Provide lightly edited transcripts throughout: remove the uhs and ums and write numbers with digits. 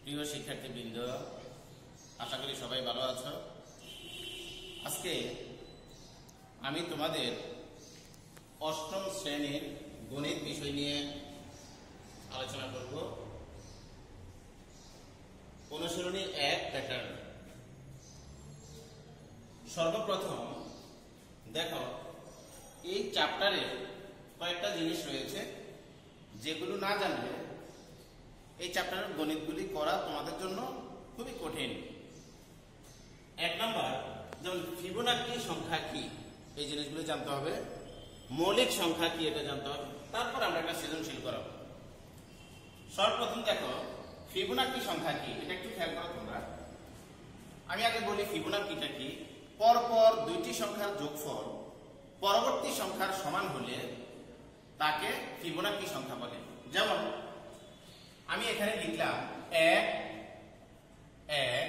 প্রিয় শিক্ষার্থীবৃন্দ, আশা করি সবাই ভালো আছো। আজকে আমি তোমাদের অষ্টম শ্রেণীর গণিত বিষয় নিয়ে আলোচনা করব। অনুশীলনী 1 প্যাটার্ন। সর্বপ্রথম দেখো, এই চ্যাপ্টারে কয়েকটা জিনিস রয়েছে যেগুলো না জানলে এই চ্যাপ্টারের গণিতগুলি করা তোমাদের জন্য খুবই কঠিন। 1 নাম্বার, যেমন ফিবোনাকি সংখ্যা কি, এই জিনিসগুলো জানতে হবে। মৌলিক সংখ্যা কি এটা জানতে হবে, তারপর আমরা একটা সৃজনশীল করাবো। সর্বপ্রথম দেখো, ফিবোনাকি সংখ্যা কি এটা একটু খেয়াল করো তোমরা। আমি আগে বলি ফিবোনাকিটা কি। পরপর দুইটি সংখ্যার যোগফল পরবর্তী সংখ্যার সমান হলে তাকে ফিবোনাকি সংখ্যা বলে। যেমন আমি এখানে লিখলাম 1 1,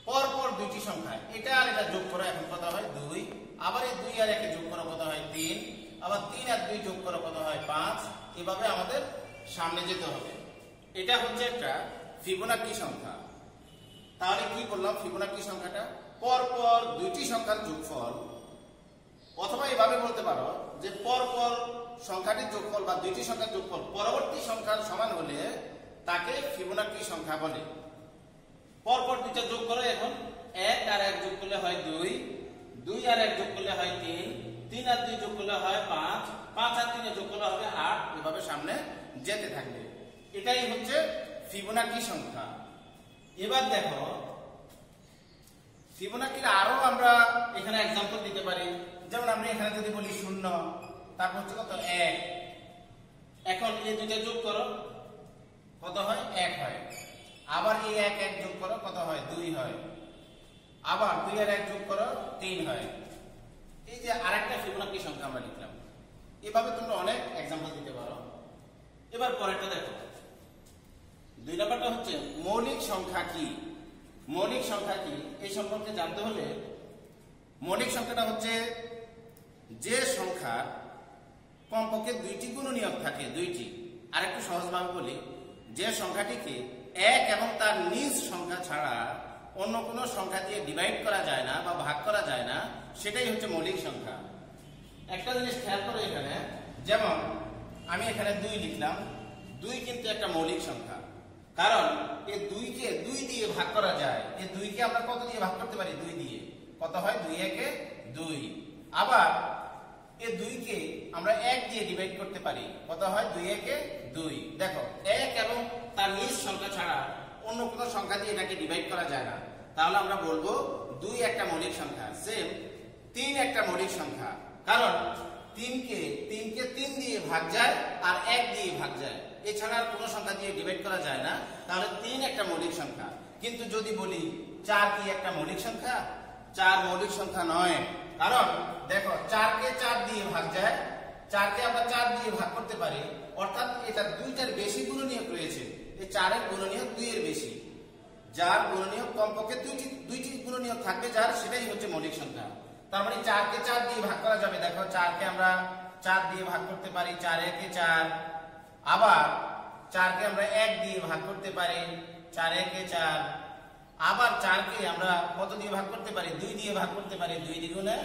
পরপর দুইটি সংখ্যা, এটা আর এটা যোগ করো, এখন কত হয় 2, আবার এই 2 আর 1 যোগ করো কত হয় 3, আবার 3 আর 2 যোগ করো কত হয় 5। এভাবে আমাদের সামনে যেতে হবে। এটা হচ্ছে একটা ফিবোনাকি সংখ্যা। তাহলে কি বললাম, ফিবোনাকি সংখ্যাটা পরপর দুইটি সংখ্যার যোগফল, অথবা এভাবে বলতে পারো যে পরপর সংখ্যাটির যোগফল বা দুইটি সংখ্যার যোগফল পরবর্তী সংখ্যার সমান হলে তাকে ফিবোনাকি সংখ্যা বলে। পরপর দুইটা যোগ করো, এখন 1 আর 1 যোগ করলে হয় 2, 2 আর 1 যোগ করলে হয় 3, 3 আর 2 যোগ করলে হয় 5, 5 আর 3 যোগ করলে হবে 8। এভাবে সামনে যেতে থাকবে। এটাই হচ্ছে ফিবোনাকি সংখ্যা। এবার দেখো, ফিবোনাকির আরো আমরা এখানে एग्जांपल দিতে পারি। যেমন আমরা এখানে যদি বলি 0, তারপর হচ্ছে কত 1, এখন এই দুইটা যোগ করো কত হয় 1 হয়, আবার এই 1 1 যোগ করো কত হয় 2 হয়, আবার 2 আর 1 যোগ করো 3 হয়। এই যে আরেকটা ফিবোনাকি সংখ্যা আমরা লিখলাম। এভাবে তোমরা অনেক एग्जांपल দিতে পারো। এবার পরেরটা দেখো, 2 নাম্বারটা হচ্ছে মৌলিক সংখ্যা কি। মৌলিক সংখ্যা কি এই সম্পর্কে জানতে হলে, মৌলিক সংখ্যাটা হচ্ছে যে সংখ্যা কমপক্ষে 2টি গুণনীয়ক থাকে, 2টি। আর একটু সহজভাবে বলি, যে সংখ্যাটিকে 1 এবং তার নিজ সংখ্যা ছাড়া অন্য কোনো সংখ্যা দিয়ে ডিভাইড করা যায় না বা ভাগ করা যায় না, সেটাই হচ্ছে মৌলিক সংখ্যা। একটা জিনিস খেয়াল করো এখানে, যেমন আমি এখানে 2 লিখলাম, 2 কিন্তু একটা মৌলিক সংখ্যা, কারণ এই 2 কে 2 দিয়ে ভাগ করা যায়। এই 2 কে আমরা কত দিয়ে ভাগ করতে পারি, 2 দিয়ে, কত হয় 2 একে 2। আবার এই 2 কে আমরা 1 দিয়ে ডিভাইড করতে পারি, কত হয় 2 একে 2। দেখো, 1 এবং তার নিজ সংখ্যা ছাড়া অন্য কোনো সংখ্যা দিয়ে এটাকে ডিভাইড করা যায় না। তাহলে আমরা বলবো 2 একটা মৌলিক সংখ্যা। সেম 3 একটা মৌলিক সংখ্যা, কারণ 3 কে 3 দিয়ে ভাগ যায় আর 1 দিয়ে ভাগ যায়, এছাড়া আর কোনো সংখ্যা দিয়ে ডিভাইড করা যায় না। তাহলে 3 একটা মৌলিক সংখ্যা। কিন্তু যদি বলি 4 কি একটা মৌলিক সংখ্যা, 4 মৌলিক সংখ্যা নয়। কারণ দেখো, 4 কে 4 দিয়ে ভাগ যায়, 4 কে আমরা 4 দিয়ে ভাগ করতে পারি, অর্থাৎ এটা 2টার বেশি গুণনীয়ক রয়েছে। এই 4 এর গুণনীয়ক 2 এর বেশি। যার গুণনীয়ক কমপক্ষে দুইটি গুণনীয়ক থাকবে, যার সেটাই হচ্ছে মৌলিক সংখ্যা। তার মানে 4 কে 4 দিয়ে ভাগ করা যাবে। দেখো, 4 কে আমরা 4 দিয়ে ভাগ করতে পারি, 4 একে 4। আবার 4 কে আমরা 1 দিয়ে ভাগ করতে পারি, 4 একে 4। আবার 4 কে আমরা কত দিয়ে ভাগ করতে পারি, 2 দিয়ে ভাগ করতে পারি, 2 দ্বিগুণে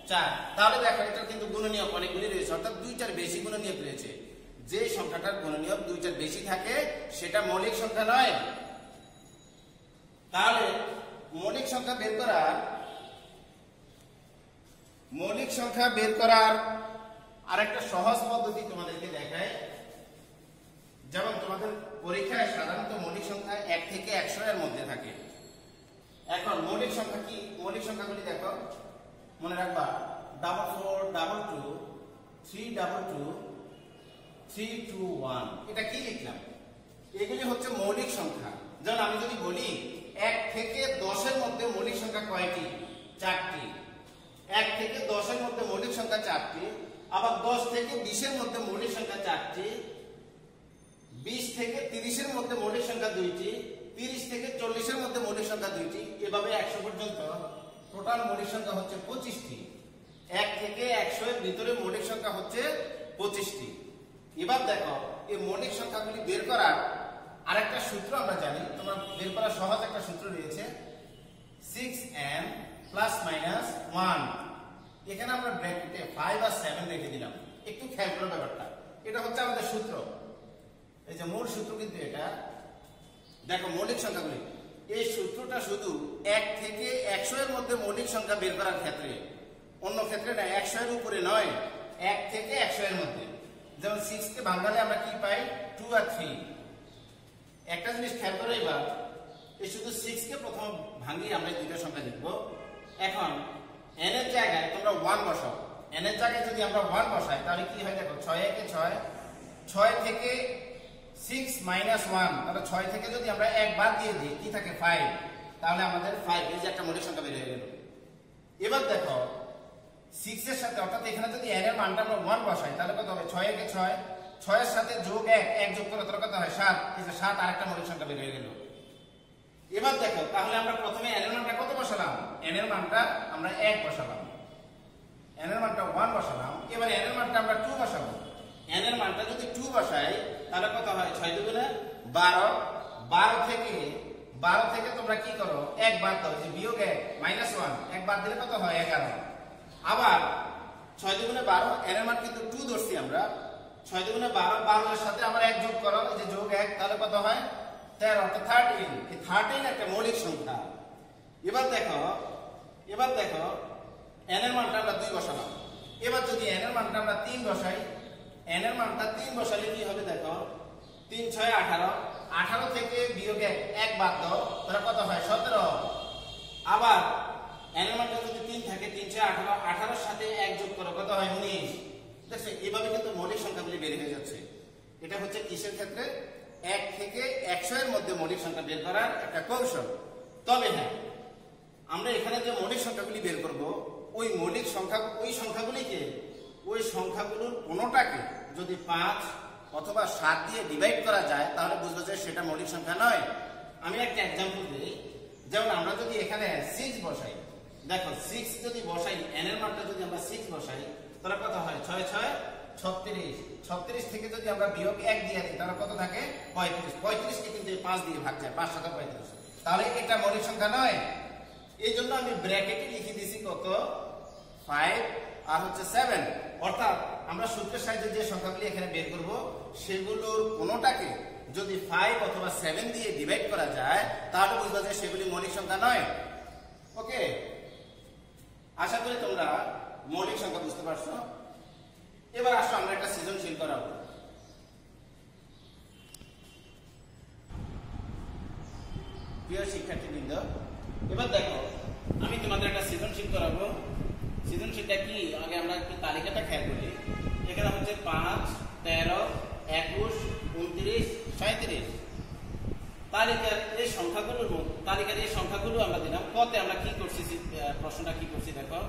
4। তাহলে দেখো, এটা কিন্তু গুণনীয়ক অনেকগুলি রয়েছে, অর্থাৎ 2টার বেশি গুণনীয়ক রয়েছে। যে সংখ্যাটার গুণনীয়ক 2টার বেশি থাকে সেটা মৌলিক সংখ্যা নয়। তাহলে মৌলিক সংখ্যা বের করার আরেকটা সহজ পদ্ধতি তোমাদেরকে দেখায়। যেমন তোমাদের পরীক্ষায় সাধারণত মৌলিক সংখ্যা 1 থেকে 100 এর মধ্যে থাকে। এখন মৌলিক সংখ্যা কি, মৌলিক সংখ্যাগুলি দেখো, মনে রাখবা 4422 322 321। এটা কি লিখলাম, এগুলি হচ্ছে মৌলিক সংখ্যা। যেমন আমি যদি বলি 1 থেকে 10 এর মধ্যে মৌলিক সংখ্যা কয়টি, 4টি। 1 থেকে 10 এর মধ্যে মৌলিক সংখ্যা 4টি। আবার 10 থেকে 20 এর মধ্যে মৌলিক সংখ্যা 4টি। 20 থেকে 30 এর মধ্যে মৌলিক সংখ্যা 2টি। 30 থেকে 40 এর মধ্যে মৌলিক সংখ্যা 2টি। এভাবে 100 পর্যন্ত টোটাল মৌলিক সংখ্যা হচ্ছে 25টি। 1 থেকে 100 এর ভিতরে মৌলিক সংখ্যা হচ্ছে 25টি। এবার দেখো, এই মৌলিক সংখ্যাগুলি বের করার আরেকটা সূত্র আমরা জানি, তোমরা বের করা সহজ একটা সূত্র রয়েছে 6n প্লাস মাইনাস 1। এখানে আমরা ব্র্যাকেটে 5 আর 7 রেখে দিলাম। একটু খেয়াল করো ব্যাপারটা, এটা হচ্ছে আমাদের সূত্র। এই যে মূল সূত্র কিন্তু এটা, দেখো মৌলিক সংখ্যাগুলি, এই সূত্রটা শুধু 1 থেকে 100 এর মধ্যে মৌলিক সংখ্যা বের করার ক্ষেত্রে, অন্য ক্ষেত্রে না, 100 এর উপরে নয়, 1 থেকে 100 এর মধ্যে। যেমন 6 কে ভাঙালে আমরা কি পাই? 2 আর 3। একটা জিনিস খেয়াল করো, এবার এই শুধু 6 কে প্রথম ভাঙিয়ে আমরা দুইটা সংখ্যা লিখব। এখন n এর জায়গায় তোমরা 1 বসাও। n এর জায়গায় যদি আমরা 1 বসাই তাহলে কি হয় দেখো, 6 একে 6, 6 থেকে 6 মাইনাস 1, তাহলে 6 থেকে যদি আমরা 1 বাদ দিয়ে দিই কি থাকে? 5। তাহলে আমাদের 5, এই যে একটা মৌলিক সংখ্যা বের হয়ে গেল। এবার দেখো 6 এর সাথে, অর্থাৎ এখানে যদি n এর মানটা আমরা 1 বসাই তাহলে কত হবে? 6 একে 6, 6 এর সাথে যোগ 1 যোগ করে তাহলে কত হয়? 7। এই যে 7 আরেকটা মৌলিক সংখ্যা বের হয়ে গেল। এবার দেখো তাহলে আমরা প্রথমে n এর মানটা কত বসালাম? n এর মানটা আমরা 1 বসালাম, n এর মানটা 1 বসালাম। এবার n এর মানটা আমরা 2 বসাবো। n এর মানটা যদি 2 বসাই তাহলে কত হয়? 6 দুগুণে 12। 12 থেকে তোমরা কি করো? 1 বাদ দাও, যে বিয়োগ 1 মাইনাস 1, 1 বাদ দিলে কত হয়? 11। আবার 6 দুগুণে 12, n এর মান কিন্তু 2 ধরছি আমরা। 6 দুগুণে 12, 12 এর সাথে আবার 1 যোগ করো, এই যে যোগ 1, তাহলে কত হয়? 13, অর্থাৎ 13। এই 13 একটা মৌলিক সংখ্যা। এবার দেখো n এর মানটা আমরা 2 বসালাম। এবার যদি n এর মানটা আমরা 3 বসাই, n এর মানটা 3 বসালে কি হবে? দেখো 3 6 18, 18 থেকে বিয়োগ 1 বাদ দাও, তাহলে কত হয়? 17। আবার n এর মানটা যদি 3 থাকে, 3 6 18, 18 এর সাথে 1 যোগ করো, কত হয়? 19। দেখো এইভাবে কিন্তু মৌলিক সংখ্যাগুলি বের হয়ে যাচ্ছে। এটা হচ্ছে কিসের ক্ষেত্রে? 1 থেকে 100 এর মধ্যে মৌলিক সংখ্যা বের করার একটা কৌশল। তবে হ্যাঁ, আমরা এখানে যে মৌলিক সংখ্যাগুলি বের করব, ওই মৌলিক সংখ্যা, ওই সংখ্যাগুলোর কোনোটাকে যদি 5 অথবা 7 দিয়ে ডিভাইড করা যায় তাহলে বুঝবো যে সেটা মৌলিক সংখ্যা নয়। আমি একটা एग्जांपल দিই। যেমন আমরা যদি এখানে 6 বসাই, দেখো 6 যদি বসাই, n এর মানটা যদি আমরা 6 বসাই তাহলে কত হয়? 6 6 36। 36 থেকে যদি আমরা বিয়োগ 1 দিয়ে দিই তাহলে কত থাকে? 35। 35 কে কিন্তু 5 দিয়ে ভাগ যায়, 5 7 35। তাহলে এটা মৌলিক সংখ্যা নয়। এই জন্য আমি ব্র্যাকেটে লিখে দিয়েছি কত? 5 আর হচ্ছে 7। অর্থাৎ আমরা সূত্রের সাহায্যে যে সংখ্যাগুলি এখানে বের করব সেগুলোর কোনোটাকে যদি 5 অথবা 7 দিয়ে ডিভাইড করা যায় তাহলে বুঝবা যে সেগুলি মৌলিক সংখ্যা নয়। ওকে, আশা করি তোমরা মৌলিক সংখ্যা বুঝতে পারছো। এবার আসো আমরা একটা সৃজনশীল করাবো। প্রিয় শিক্ষার্থীবৃন্দ, এবার দেখো আমি তোমাদের একটা সৃজনশীল করাবো। সৃজনশীলটা কি? আগে আমরা একটু তালিকাটা খেয়াল করি। এখানে হচ্ছে 5 13 21 29 37। তালিকার এই সংখ্যাগুলো আমরা দিলাম। কতে আমরা কি করছি? প্রশ্নটা কি করছি দেখো,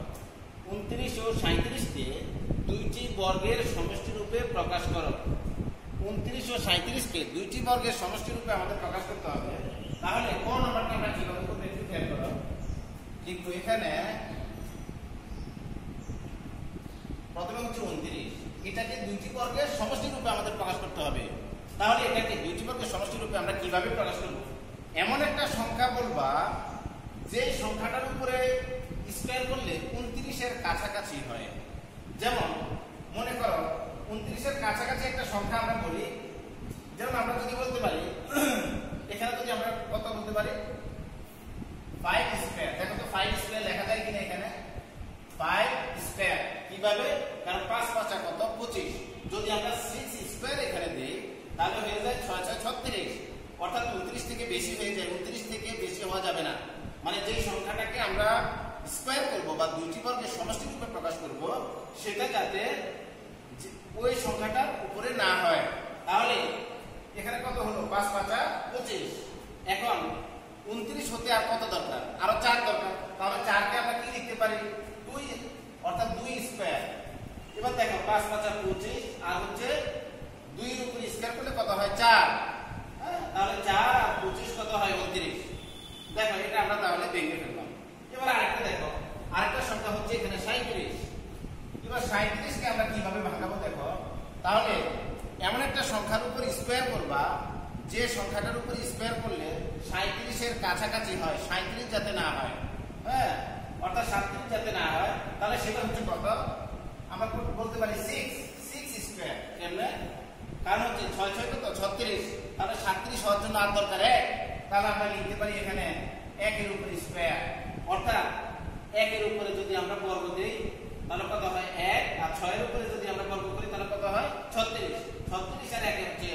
29 ও 37 কে দুইটি বর্গের সমষ্টি রূপে প্রকাশ করো। 29 ও 37 কে দুইটি বর্গের সমষ্টি রূপে আমাদের প্রকাশ করতে হবে। তাহলে কোন নাম্বারটা আমরা কিভাবে করব একটু খেয়াল করো। লিখবো এখানে প্রথমে হচ্ছে 29, এটাকে দুইটি বর্গের সমষ্টি রূপে আমাদের প্রকাশ করতে হবে। তাহলে এটাকে দুইটি বর্গের সমষ্টি রূপে আমরা কিভাবে প্রকাশ করব? এমন একটা সংখ্যা বলবা যে সংখ্যাটার উপরে স্কয়ার করলে 29 এর কাছাকাছি হয়। যেমন মনে করো 29 এর কাছাকাছি একটা সংখ্যা আমরা বলি। যেমন আমরা যদি বলতে পারি, এখানে যদি আমরা কত বলতে পারি? 5 স্কয়ার। দেখো তো 5 স্কয়ার লেখা যায় কিনা এখানে? 5 স্কয়ার কিভাবে? কারণ 5 5 কত? 25। যদি আমরা 6 স্কয়ার এখানে দেই তাহলে হয়ে যায় 6 6 36। অর্থাৎ 29 থেকে বেশি হয়ে যায়, 29 থেকে বেশি হওয়া যাবে না। মানে যে সংখ্যাটাকে আমরা স্কয়ার করব বা দুইটি বর্গের সমষ্টি রূপে প্রকাশ করব সেটা যাতে ওই সংখ্যাটার উপরে না হয়। তাহলে এখানে কত হলো? 5 5 25। এখন 29 হতে আর কত দরকার? আরো 4 দরকার। তাহলে 4 কে আমরা কি লিখতে পারি? 2, অর্থাৎ 2 স্কয়ার। এবার দেখো 5 5 25 আর হচ্ছে 2 এর উপর স্কয়ার করলে কত হয়? 4। তাহলে 4 আর 25 কত হয়? 29। দেখো এটা আমরা তাহলে ভেঙে ফেললাম। এবার আরেকটা দেখো, আরেকটা সংখ্যা হচ্ছে এখানে 37। এবার 37 কে আমরা কিভাবে ভাঙাবো দেখো। তাহলে এমন একটা সংখ্যার উপর স্কয়ার করবা যে সংখ্যাটার কাছাকাছি হয়, 37 যাতে না হয়, হ্যাঁ, অর্থাৎ 37 যাতে না হয়, তাহলে সেটা হচ্ছে কত? আমরা বলতে পারি 6 স্কয়ার। কেমনে? কারণ হচ্ছে 6 6 কত 36, তাহলে 37 হওয়ার জন্য আর দরকার 1, তাহলে আমরা লিখতে পারি এখানে 1 এর উপরে স্কয়ার, অর্থাৎ 1 এর উপরে যদি আমরা বর্গ দেই তাহলে কত হয় 1, আর 6 এর উপরে যদি আমরা বর্গ করি তাহলে কত হয় 36। 36 আর 1 হচ্ছে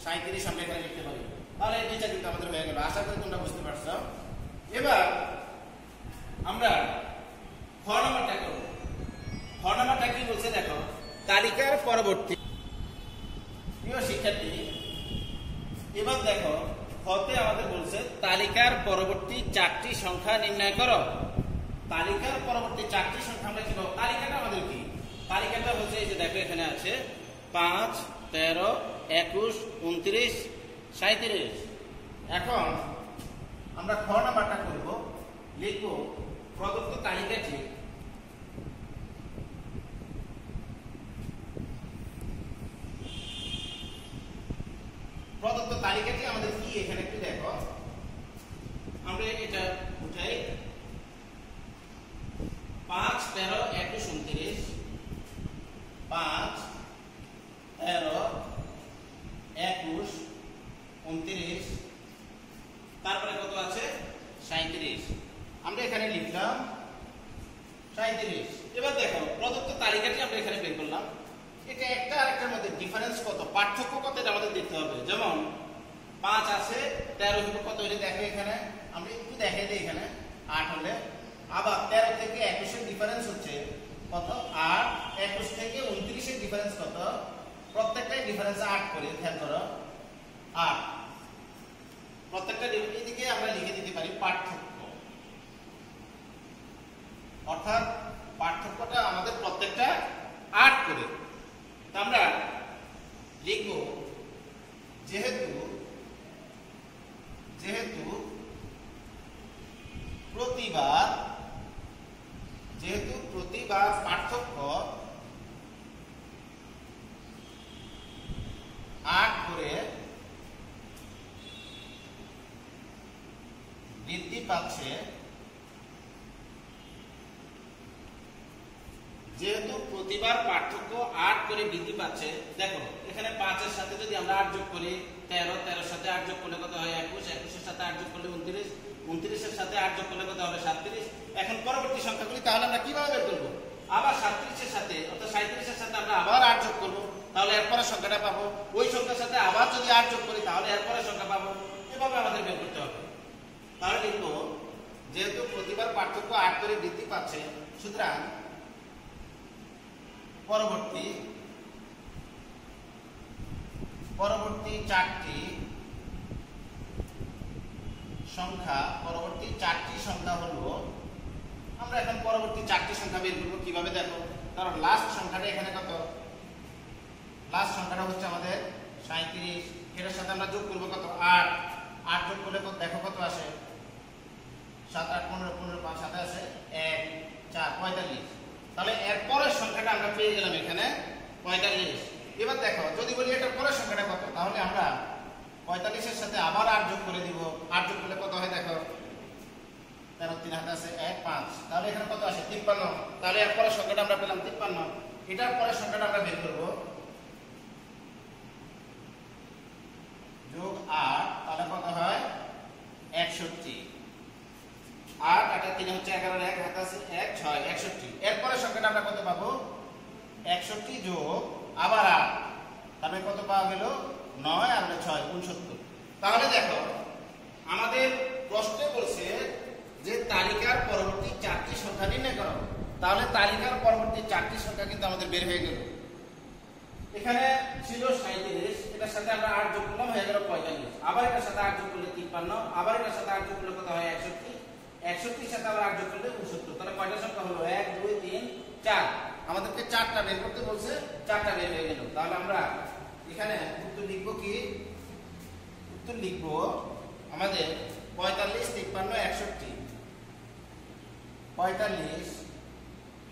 37 আমরা এখানে লিখতে পারি। তাহলে এই দুইটা কিন্তু আমাদের হয়ে গেল। আশা করি তোমরা বুঝতে পারছো। এবার আমরা খ নাম্বারটা করব। খ নাম্বারটা কি বলছে দেখো, তালিকার পরবর্তী। প্রিয় শিক্ষার্থী, এবার দেখো খতে আমাদের বলছে তালিকার পরবর্তী 4টি সংখ্যা নির্ণয় করো। তালিকার পরবর্তী 4টি সংখ্যা আমরা কি পাবো? তালিকাটা আমাদের কি? তালিকাটা হচ্ছে এই যে দেখো এখানে আছে 5, 13, 21, 29, 37। এখন আমরা খ নাম্বারটা করব, লিখব প্রদত্ত তালিকাটি আমাদের কি এখানে একটু দেখো, আমরা এটা উঠাই 5, 13, 21, 29, 5, 13, 21, 29, তারপরে কত আছে 37। আমরা এখানে লিখলাম 37। এবার দেখো প্রদত্ত তালিকাটি আমরা এখানে বের করলাম, এটা একটা আরেকটার মধ্যে ডিফারেন্স কত, পার্থক্য কত, এটা আমাদের দেখতে হবে। যেমন 5 আছে 13 হলো কত হলে দেখো এখানে আমরা একটু দেখাই দিই, এখানে 8 হলে, আবার 13 থেকে 21 এর ডিফারেন্স হচ্ছে কত 8, 21 থেকে 29 এর ডিফারেন্স কত, প্রত্যেকটাই ডিফারেন্স 8 করে, খেয়াল করো 8, প্রত্যেকটা এদিকে আমরা লিখে দিতে পারি পার্থক্য, অর্থাৎ পার্থক্যটা আমাদের প্রত্যেকটা 8 করে। আমরা লিখব যেহেতু প্রতিবার পার্থক্য 8 করে বৃদ্ধি পাচ্ছে, যেহেতু প্রতিবার পার্থক্য 8 করে বৃদ্ধি পাচ্ছে, দেখো এখানে 5 এর সাথে যদি আমরা 8 যোগ করি 13, 13 এর সাথে 8 যোগ করলে কত হয় 21, 21 এর সাথে 8 যোগ করলে 29, 29 এর সাথে 8 যোগ করলে কত হবে 37। এখন পরবর্তী সংখ্যাগুলি তাহলে আমরা কিভাবে বের করব? আবার 37 এর সাথে অর্থাৎ 37 এর সাথে আমরা আবার 8 যোগ করব, তাহলে এরপরের সংখ্যাটা পাবো। ওই সংখ্যার সাথে আবার যদি 8 যোগ করি তাহলে এরপরের সংখ্যা পাবো। এভাবে আমাদের বের করতে হবে। তাহলে লিখব যেহেতু প্রতিবার পার্থক্য 8 করে বৃদ্ধি পাচ্ছে, সুতরাং পরবর্তী 4টি সংখ্যা হলো, আমরা এখন পরবর্তী 4টি সংখ্যা বের করব কিভাবে দেখো, কারণ লাস্ট সংখ্যাটা এখানে কত, লাস্ট সংখ্যাটা হচ্ছে আমাদের 37, এটার সাথে আমরা যোগ করব কত 8 যোগ করলে দেখো কত আসে 7, 8, 15, 15, 5, 7 আছে 1, 4, 45। তাহলে এর পরের সংখ্যাটা আমরা পেয়ে গেলাম এখানে 45। এবার দেখো যদি বলি এটার পরের সংখ্যাটা কত, তাহলে আমরা 45 এর সাথে আবার 8 যোগ করে দিব। 8 যোগ করলে কত হয় দেখো 13, 3 হাতে আছে 1, 5, তাহলে এখানে কত আসে 53। তাহলে এর পরের সংখ্যাটা আমরা পেলাম 53। এটার পরের সংখ্যাটা আমরা বের করব যোগ 8, তাহলে কত হয় 61। 8 8 3 হচ্ছে 11, 1 হাতে আছে 1, 6, 61। এরপরে সংখ্যাটা আমরা কত পাবো 61 যোগ আবার 8, তাহলে কত পাওয়া গেল 9 আর 6 69। তাহলে দেখো আমাদের প্রশ্নে বলছে যে তালিকার পরবর্তী 4টি সংখ্যা নির্ণয় করো। তাহলে তালিকার পরবর্তী 4টি সংখ্যা কিন্তু আমাদের বের হয়ে গেল। এখানে ছিল 37, এটার সাথে আমরা 8 যোগ করলাম হয়ে গেল 45, আবার এটার সাথে 8 যোগ করলে 53, আবার এটার সাথে 8 যোগ করলে কত হয় 61, 61 এর সাথে আবার 8 যোগ করলে 69। তাহলে কয়টা সংখ্যা হলো 1, 2, 3, 4। আমাদেরকে 4টা বের করতে বলছে, 4টা বের হয়ে গেল। তাহলে আমরা এখানে উত্তর লিখব কি, উত্তর লিখব আমাদের 45, 53, 61, 45,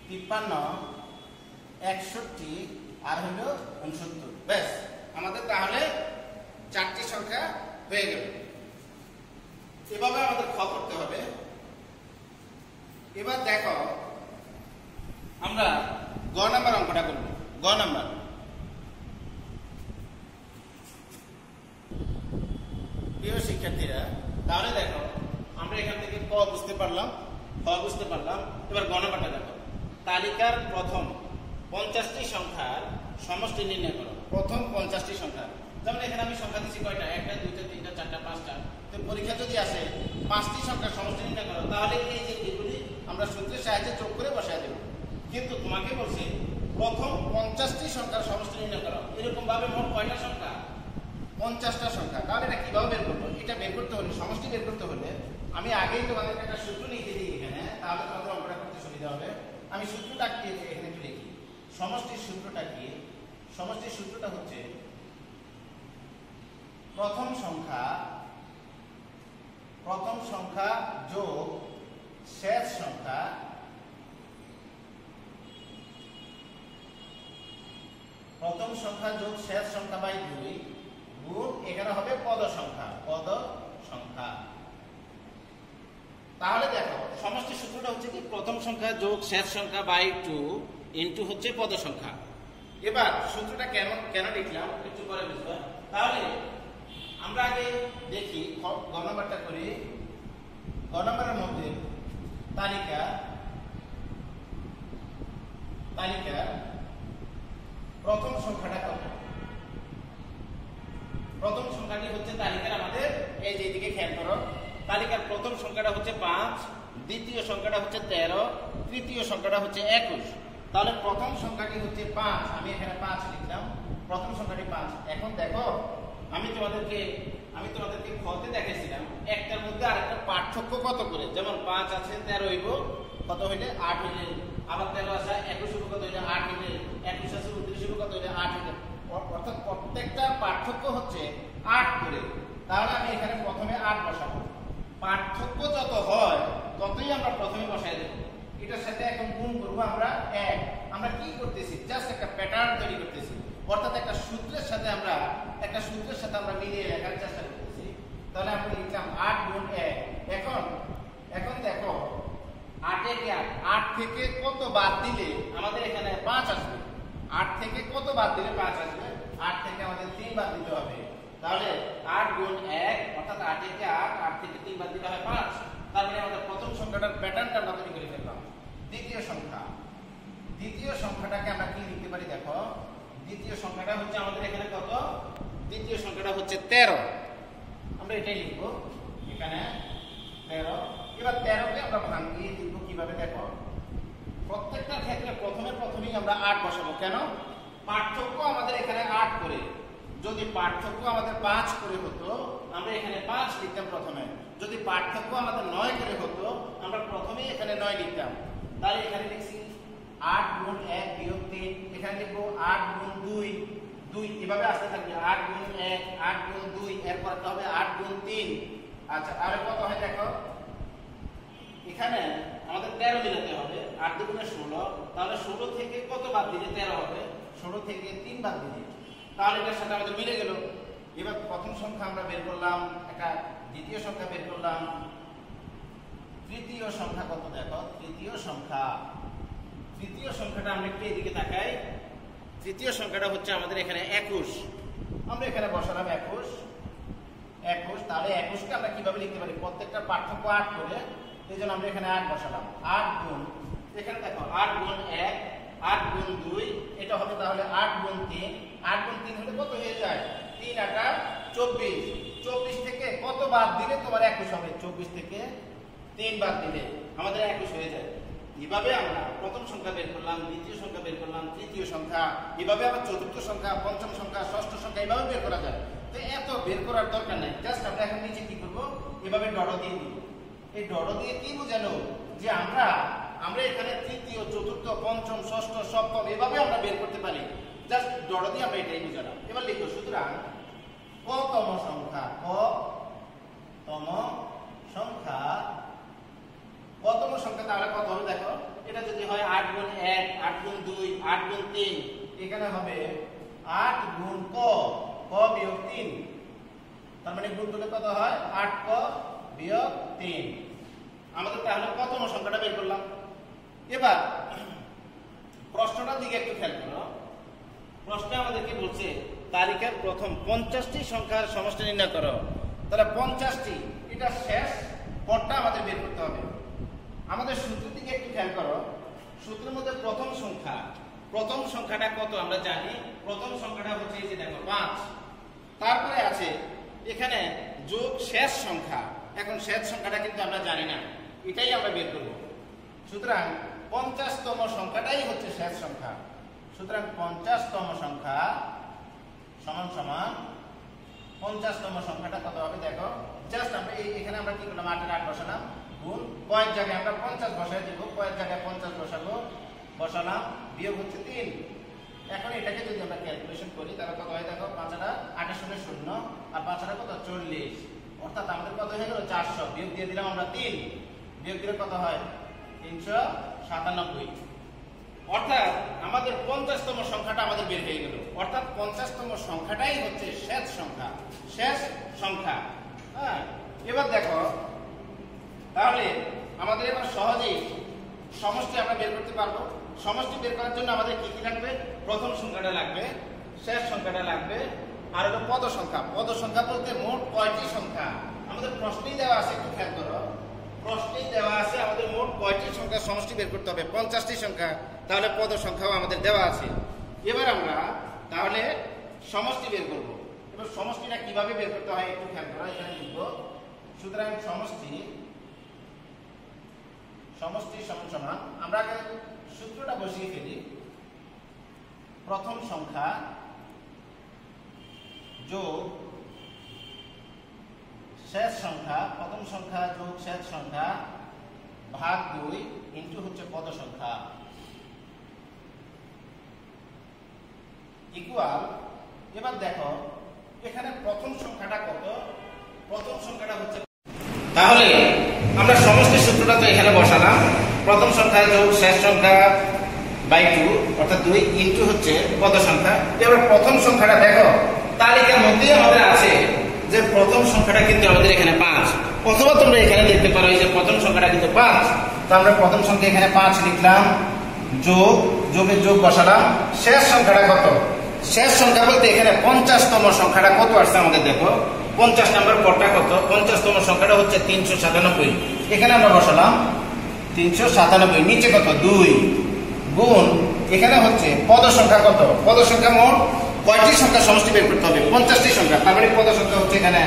53, 61 আর হলো 69। ব্যাস আমাদের তাহলে 4টি সংখ্যা হয়ে গেল। এভাবে আমাদের খ করতে হবে। এবার দেখো আমরা গ নাম্বার অঙ্কটা করব। গ নাম্বার, প্রিয় শিক্ষার্থীরা, তাহলে দেখো আমরা এখান থেকে ক বুঝতে পারলাম, খ বুঝতে পারলাম। এবার গ নাম্বারটা দেখো, তালিকার প্রথম 50টি সংখ্যার সমষ্টি নির্ণয় করো। প্রথম 50টি সংখ্যা, যেমন এখানে আমি সংখ্যা দিচ্ছি কয়টা, 1টা 2টা 3টা 4টা 5টা। তো পরীক্ষা যদি আসে 5টি সংখ্যার সমষ্টি নির্ণয় করো, তাহলে এই যে এগুলি আমরা সূত্রের সাহায্যে যোগ করে বসায় দেব। কিন্তু তোমাকে বলছি প্রথম 50টি সংখ্যার সমষ্টি নির্ণয় করো। এরকম ভাবে মোট কয়টা সংখ্যা, 50টা সংখ্যা। তাহলে এটা কিভাবে বের করবো? এটা বের করতে হলে, সমষ্টি বের করতে হলে আমি আগেই তোমাদেরকে একটা সূত্র লিখে দিই এখানে, তাহলে তোমাদের অঙ্কটা করতে সুবিধা হবে। আমি সূত্রটা কি এখানে একটু লিখি। সমষ্টির সূত্রটা কি? সমষ্টির সূত্রটা হচ্ছে প্রথম সংখ্যা যোগ শেষ সংখ্যা বাই 2 গুণ এখানে হবে পদ সংখ্যা। তাহলে দেখো সমষ্টির সূত্রটা হচ্ছে কি, প্রথম সংখ্যা যোগ শেষ সংখ্যা বাই 2 ইনটু হচ্ছে পদ সংখ্যা। এবার সূত্রটা কেন লিখলাম একটু পরে বুঝবা। তাহলে আমরা আগে দেখি গ নাম্বারটা করি। গ নাম্বারের মধ্যে তালিকা প্রথম সংখ্যাটা কত? প্রথম সংখ্যাটি হচ্ছে তালিকার আমাদের এই যে দিকে খেয়াল করো, তালিকার প্রথম সংখ্যাটা হচ্ছে 5, দ্বিতীয় সংখ্যাটা হচ্ছে 13, তৃতীয় সংখ্যাটা হচ্ছে 21। তাহলে প্রথম সংখ্যাটি হচ্ছে 5, আমি এখানে 5 লিখলাম। প্রথম সংখ্যাটি 5। এখন দেখো আমি তোমাদেরকে খতে দেখাইছিলাম একটার মধ্যে আরেকটা পার্থক্য কত করে। যেমন 5 আছে 13 হইব কত হইলে 8 হইলে, আবার 13 আছে 21 হইব কত হইলে 8 হইলে, 21 আছে 29 হইব কত হইলে 8 হইলে। অর্থাৎ প্রত্যেকটা পার্থক্য হচ্ছে 8 করে। তাহলে আমি এখানে প্রথমে 8 বসাবো। পার্থক্য যত হয় ততই আমরা প্রথমে বসাই দেব। এটার সাথে এখন গুণ করবো আমরা 1। আমরা কি করতেছি? জাস্ট একটা প্যাটার্ন তৈরি করতেছি। অর্থাৎ একটা সূত্রের সাথে আমরা মিলিয়ে লেখার চেষ্টা করতেছি। তাহলে আমরা লিখলাম 8 গুণ 1। এখন দেখো 8 থেকে কত বাদ দিলে আমাদের এখানে 5 আসবে? 8 থেকে কত বাদ দিলে 5 আসবে? 8 থেকে আমাদের 3 বাদ দিতে হবে। তাহলে 8 গুণ 1 অর্থাৎ 8 থেকে 8 থেকে 3 বাদ দিলে হয় 5। তার মানে আমাদের প্রথম সংখ্যাটার প্যাটার্নটা আমরা তৈরি করে ফেললাম। দ্বিতীয় সংখ্যাটাকে আমরা কি লিখতে পারি? দেখো দ্বিতীয় সংখ্যাটা হচ্ছে আমাদের এখানে কত? দ্বিতীয় সংখ্যাটা হচ্ছে 13। আমরা এটাই লিখবো এখানে 13। এবার 13কে আমরা ভাঙিয়ে লিখব কিভাবে? দেখো প্রত্যেকটার ক্ষেত্রে প্রথমেই আমরা 8 বসাবো। কেন? পার্থক্য আমাদের এখানে 8 করে। যদি পার্থক্য আমাদের 5 করে হতো আমরা এখানে 5 লিখতাম প্রথমে। যদি পার্থক্য আমাদের 9 করে হতো আমরা প্রথমেই এখানে 9 লিখতাম। তাহলে এখানে লিখছি 8 গুণ 1 বিয়োগ 3। এখানে লিখবো 8 গুণ 2 এভাবে আসতে থাকবে। 8 গুণ 1 8 গুণ 2 এরপর হবে 8 গুণ 3। আচ্ছা আর কত হয় দেখো, এখানে আমাদের 13 মিলাতে হবে। 8 দুগুণে 16। তাহলে 16 থেকে কত বাদ দিলে 13 হবে? 16 থেকে 3 বাদ দিলে। তাহলে এটার সাথে আমাদের মিলে গেল। এবার প্রথম সংখ্যা আমরা বের করলাম, একটা দ্বিতীয় সংখ্যা বের করলাম। তৃতীয় সংখ্যা কত দেখো? তৃতীয় সংখ্যাটা আমরা একটু এদিকে তাকাই। তৃতীয় সংখ্যাটা হচ্ছে আমাদের এখানে 21। আমরা এখানে বসালাম 21। তাহলে 21কে আমরা কিভাবে লিখতে পারি? প্রত্যেকটা পার্থক্য 8 করে, এই জন্য আমরা এখানে 8 বসালাম। 8 গুণ, এখানে দেখো 8 গুণ 1 8 গুণ 2 এটা হবে তাহলে 8 গুণ 3। 8 গুণ 3 হলে কত হয়ে যায়? 3 8 24। 24 থেকে কত বাদ দিলে তোমার 21 হবে? 24 থেকে 3 বাদ দিলে আমাদের 21 হয়ে যায়। এভাবে আমরা প্রথম সংখ্যা বের করলাম, দ্বিতীয় সংখ্যা বের করলাম, তৃতীয় সংখ্যা, এভাবে আবার চতুর্থ সংখ্যা, পঞ্চম সংখ্যা, ষষ্ঠ সংখ্যা এভাবে বের করা যায়। তো এত বের করার দরকার নাই। জাস্ট আমরা এখন নিচে কি করবো? এভাবে ডট দিয়ে দিব। এই ডট দিয়ে কি বোঝানো? যে আমরা এখানে তৃতীয়, চতুর্থ, পঞ্চম, ষষ্ঠ, সপ্তম এভাবে আমরা বের করতে পারি। জাস্ট ডট দিয়ে আমরা এটাই বোঝালাম। এবার লিখবো সুতরাং কতম সংখ্যা, কতম সংখ্যা তাহলে কত হবে দেখো? এটা যদি হয় 8 গুণ 1 8 গুণ 2 8 গুণ 3, এখানে হবে 8 গুণ ক বিয়োগ 3। তার মানে গুণ করলে কত হয়? 8 ক বিয়োগ 3। আমাদের তাহলে কতম সংখ্যাটা বের করলাম। এবার প্রশ্নটার দিকে একটু খেয়াল করো। প্রশ্নে আমাদেরকে বলছে তালিকার প্রথম 50টি সংখ্যার সমষ্টি নির্ণয় করো। তাহলে 50টি, এটা শেষ পদটা আমাদের বের করতে হবে। আমাদের সূত্রের দিকে একটু খেয়াল করো। সূত্রের মধ্যে প্রথম সংখ্যাটা কত আমরা জানি। প্রথম সংখ্যাটা হচ্ছে এই যে দেখো 5। তারপরে আছে এখানে যোগ শেষ সংখ্যা। এখন শেষ সংখ্যাটা কিন্তু আমরা জানি না, এটাই আমরা বের করব। সুতরাং 50তম সংখ্যাটাই হচ্ছে শেষ সংখ্যা। সুতরাং 50তম সংখ্যা সমান সমান 50তম সংখ্যাটা কত হবে দেখো। জাস্ট আমরা এখানে আমরা কি করলাম, 8 এর 8 বসালাম, গুণ কয়েক জায়গায় আমরা 50 বসাই দেব, কয়েক জায়গায় 50 বসাবো, বসালাম, বিয়োগ হচ্ছে 3। এখন এটাকে যদি আমরা ক্যালকুলেশন করি তাহলে কত হয় দেখো, 5 আর 8 এর সঙ্গে 0 আর 5 আর কত 40, অর্থাৎ আমাদের কত হয়ে গেল 400। বিয়োগ দিয়ে দিলাম আমরা 3, বিয়োগ দিলে কত হয় 397। অর্থাৎ আমাদের 50তম সংখ্যাটা আমাদের বের হয়ে গেল। অর্থাৎ 50তম সংখ্যাটাই হচ্ছে শেষ সংখ্যা। হ্যাঁ, এবার দেখো তাহলে আমাদের এবার সহজেই সমষ্টি আমরা বের করতে পারবো। সমষ্টি বের করার জন্য আমাদের কি কি লাগবে, প্রথম সংখ্যাটা লাগবে, শেষ সংখ্যাটা লাগবে, আর হলো পদ সংখ্যা। পদ সংখ্যা বলতে মোট কয়টি সংখ্যা আমাদের প্রশ্নেই দেওয়া আছে, একটু খেয়াল করো। প্রশ্নেই দেওয়া আছে আমাদের মোট কয়টি সংখ্যা সমষ্টি বের করতে হবে, 50টি সংখ্যা। তাহলে পদ সংখ্যাও আমাদের দেওয়া আছে। এবার আমরা তাহলে সমষ্টি বের করব। এবার সমষ্টিটা কিভাবে বের করতে হয় একটু খেয়াল করো, এখানে লিখব। সুতরাং সমষ্টি সমান আমরা আগে সূত্রটা বসিয়ে ফেলি। প্রথম সংখ্যা যোগ শেষ সংখ্যা, প্রথম সংখ্যা যোগ শেষ সংখ্যা ভাগ 2 ইনটু হচ্ছে পদ সংখ্যা ইকুয়াল। এবার দেখো এখানে প্রথম সংখ্যাটা কত, প্রথম সংখ্যাটা হচ্ছে, তাহলে আমরা সমষ্টি সূত্রটা তো এখানে বসালাম। প্রথম সংখ্যা যোগ শেষ সংখ্যা বাই 2 অর্থাৎ 2 ইনটু হচ্ছে পদ সংখ্যা। এবার প্রথম সংখ্যাটা দেখো তালিকার মধ্যেই আমাদের আছে যে প্রথম সংখ্যাটা কিন্তু আমাদের এখানে 5, অথবা তোমরা এখানে দেখতে পারো এই যে প্রথম সংখ্যাটা কিন্তু 5। তো আমরা প্রথম সংখ্যা এখানে 5 লিখলাম, যোগ যোগের যোগ বসালাম। শেষ সংখ্যাটা কত, শেষ সংখ্যা বলতে এখানে 50তম সংখ্যাটা কত আসছে আমাদের দেখো। 50 নম্বর পদটা কত, 50তম সংখ্যাটা হচ্ছে 397। এখানে আমরা বসালাম 397, নিচে কত 2 গুণ এখানে হচ্ছে পদ সংখ্যা কত, পদ সংখ্যা মোট কয়টি সংখ্যা সমষ্টি বের করতে হবে, 50টি সংখ্যা। তার মানে পদ সংখ্যা হচ্ছে এখানে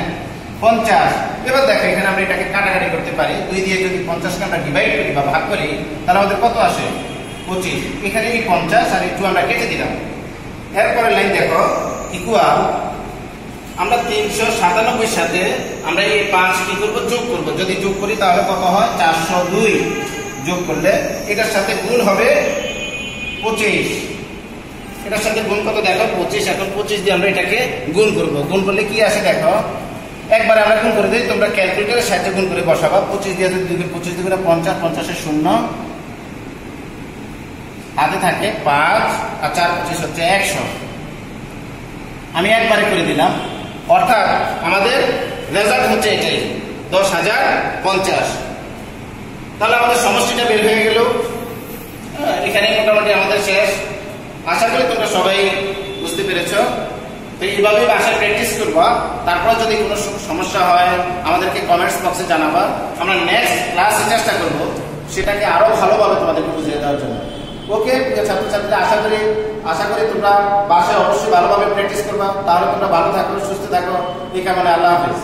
50। এবার দেখো এখানে আমরা এটাকে কাটাকাটি করতে পারি। 2 দিয়ে যদি 50কে আমরা ডিভাইড করি বা ভাগ করি তাহলে আমাদের কত আসে 25। এখানে এই 50 আর এই 2 আমরা কেটে দিলাম। এরপরে লাইন দেখো ইকুয়াল, আমরা 397 সাথে আমরা এই 5 কি করব, যোগ করব। যদি যোগ করি তাহলে কত হয় 402। যোগ করলে এটার সাথে গুণ হবে 25। এটার সাথে গুণ কত দেখো 25। এখন 25 দিয়ে আমরা এটাকে গুণ করব। গুণ করলে কি আসে দেখো, একবার আমরা গুণ করে দিই, তোমরা ক্যালকুলেটরের সাহায্যে গুণ করে বসাবা। 25 দিয়ে যদি 25 দিয়ে 50, 50 এর 0 হাতে থাকে 5 আর 4 25 হচ্ছে 100। আমি একবারে করে দিলাম, অর্থাৎ আমাদের রেজাল্ট হচ্ছে এটাই 10,050। তাহলে আমাদের সমষ্টিটা বের হয়ে গেল। এখানে মোটামুটি আমাদের শেষ। আশা করি তোমরা সবাই বুঝতে পেরেছ। তো এইভাবে বাসায় প্র্যাকটিস করবা। তারপর যদি কোনো সমস্যা হয় আমাদেরকে কমেন্টস বক্সে জানাবা। আমরা নেক্সট ক্লাসে চেষ্টা করব সেটাকে আরো ভালোভাবে তোমাদেরকে বুঝিয়ে দেওয়ার জন্য। ওকে ছাত্রছাত্রীরা, আশা করি তোমরা বাসায় অবশ্যই ভালোভাবে প্র্যাকটিস করবা। তাহলে তোমরা ভালো থাকো, সুস্থ থাকো। এই কামনা, আল্লাহ হাফেজ।